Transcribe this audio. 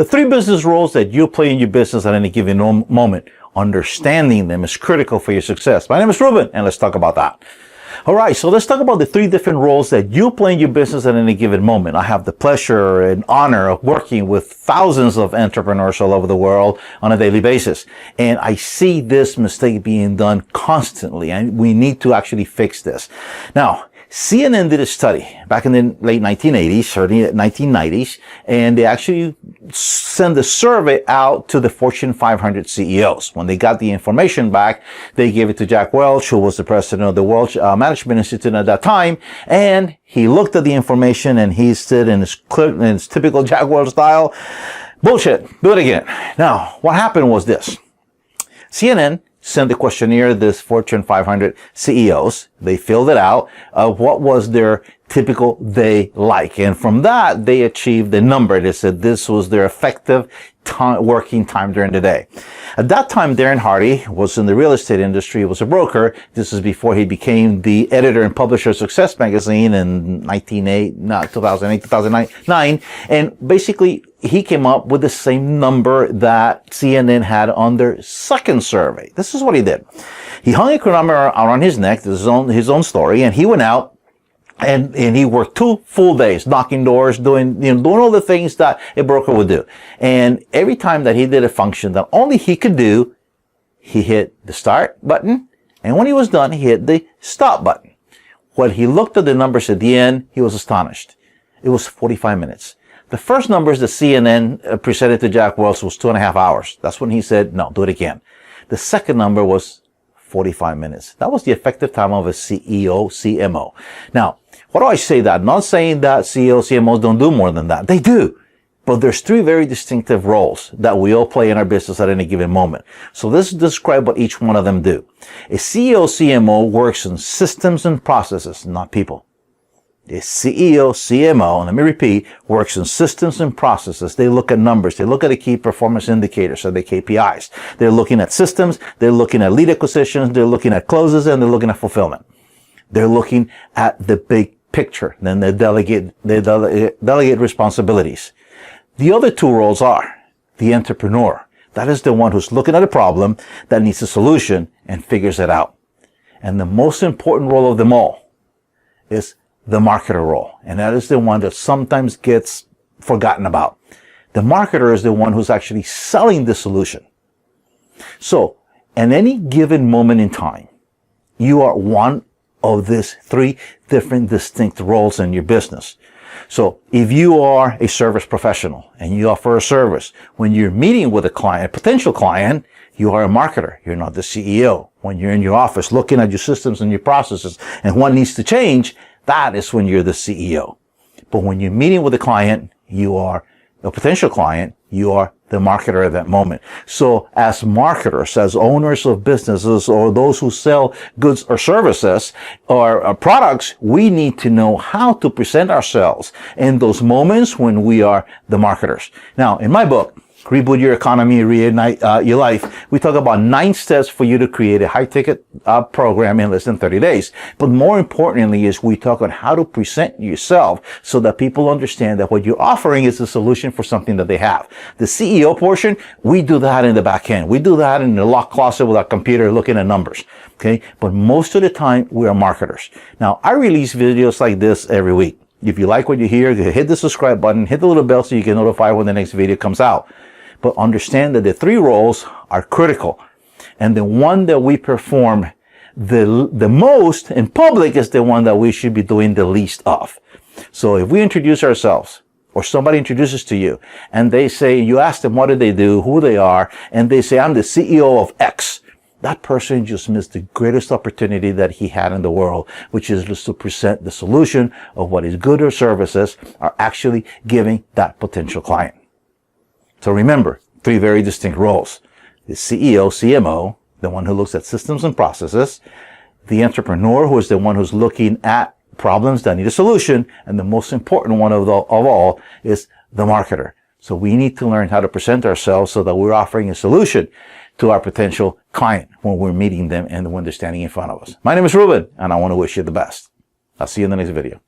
The three business roles that you play in your business at any given moment, understanding them is critical for your success. My name is Ruben, and let's talk about that. All right, so let's talk about the three different roles that you play in your business at any given moment. I have the pleasure and honor of working with thousands of entrepreneurs all over the world on a daily basis. And I see this mistake being done constantly, and we need to actually fix this. Now, CNN did a study back in the late 1980s, early 1990s, and they actually sent a survey out to the Fortune 500 CEOs. When they got the information back, they gave it to Jack Welch, who was the president of the Welch Management Institute at that time, and he looked at the information and he said in his typical Jack Welch style, "Bullshit, do it again." Now, what happened was this. CNN sent the questionnaire to this Fortune 500 CEOs. They filled it out of what was their typical day like. And from that, they achieved the number. They said this was their effective working time during the day. At that time, Darren Hardy was in the real estate industry. He was a broker. This is before he became the editor and publisher of Success Magazine in 2008, 2009. And basically, he came up with the same number that CNN had on their second survey. This is what he did. He hung a chronometer around his neck, his own story, and he went out and he worked 2 full days, knocking doors, doing all the things that a broker would do. And every time that he did a function that only he could do, he hit the start button. And when he was done, he hit the stop button. When he looked at the numbers at the end, he was astonished. It was 45 minutes. The first numbers that CNN presented to Jack Welch was 2.5 hours. That's when he said, no, do it again. The second number was 45 minutes. That was the effective time of a CEO, CMO. Now, why do I say that? I'm not saying that CEOs, CMOs don't do more than that. They do. But there's 3 very distinctive roles that we all play in our business at any given moment. So let's describe what each one of them do. A CEO, CMO works on systems and processes, not people. A CEO, CMO, and let me repeat, works in systems and processes. They look at numbers. They look at the key performance indicators, or the KPIs. They're looking at systems. They're looking at lead acquisitions. They're looking at closes, and they're looking at fulfillment. They're looking at the big picture. Then they delegate responsibilities. The other 2 roles are the entrepreneur. That is the one who's looking at a problem that needs a solution and figures it out. And the most important role of them all is the marketer role. And that is the one that sometimes gets forgotten about. The marketer is the one who's actually selling the solution. So, at any given moment in time, you are one of these 3 different distinct roles in your business. So, if you are a service professional and you offer a service, when you're meeting with a client, a potential client, you are a marketer. You're not the CEO. When you're in your office looking at your systems and your processes and what needs to change, that is when you're the CEO. But when you're meeting with a client, you are a potential client, you are the marketer at that moment. So as marketers, as owners of businesses, or those who sell goods or services or products, we need to know how to present ourselves in those moments when we are the marketers. Now, in my book, Reboot Your Economy, Reignite Your Life, we talk about 9 steps for you to create a high-ticket program in less than 30 days. But more importantly is we talk on how to present yourself so that people understand that what you're offering is a solution for something that they have. The CEO portion, we do that in the back end. We do that in the locked closet with our computer looking at numbers. Okay? But most of the time, we are marketers. Now, I release videos like this every week. If you like what you hear, hit the subscribe button, hit the little bell so you get notified when the next video comes out. But understand that the 3 roles are critical. And the one that we perform the most in public is the one that we should be doing the least of. So if we introduce ourselves, or somebody introduces to you, and they say, you ask them what do they do, who they are, and they say, I'm the CEO of X. That person just missed the greatest opportunity that he had in the world, which is just to present the solution of what his goods or services are actually giving that potential client. So remember, 3 very distinct roles. The CEO, CMO, the one who looks at systems and processes. The entrepreneur, who is the one who's looking at problems that need a solution. And the most important one of all is the marketer. So we need to learn how to present ourselves so that we're offering a solution to our potential client when we're meeting them and when they're standing in front of us. My name is Ruben, and I want to wish you the best. I'll see you in the next video.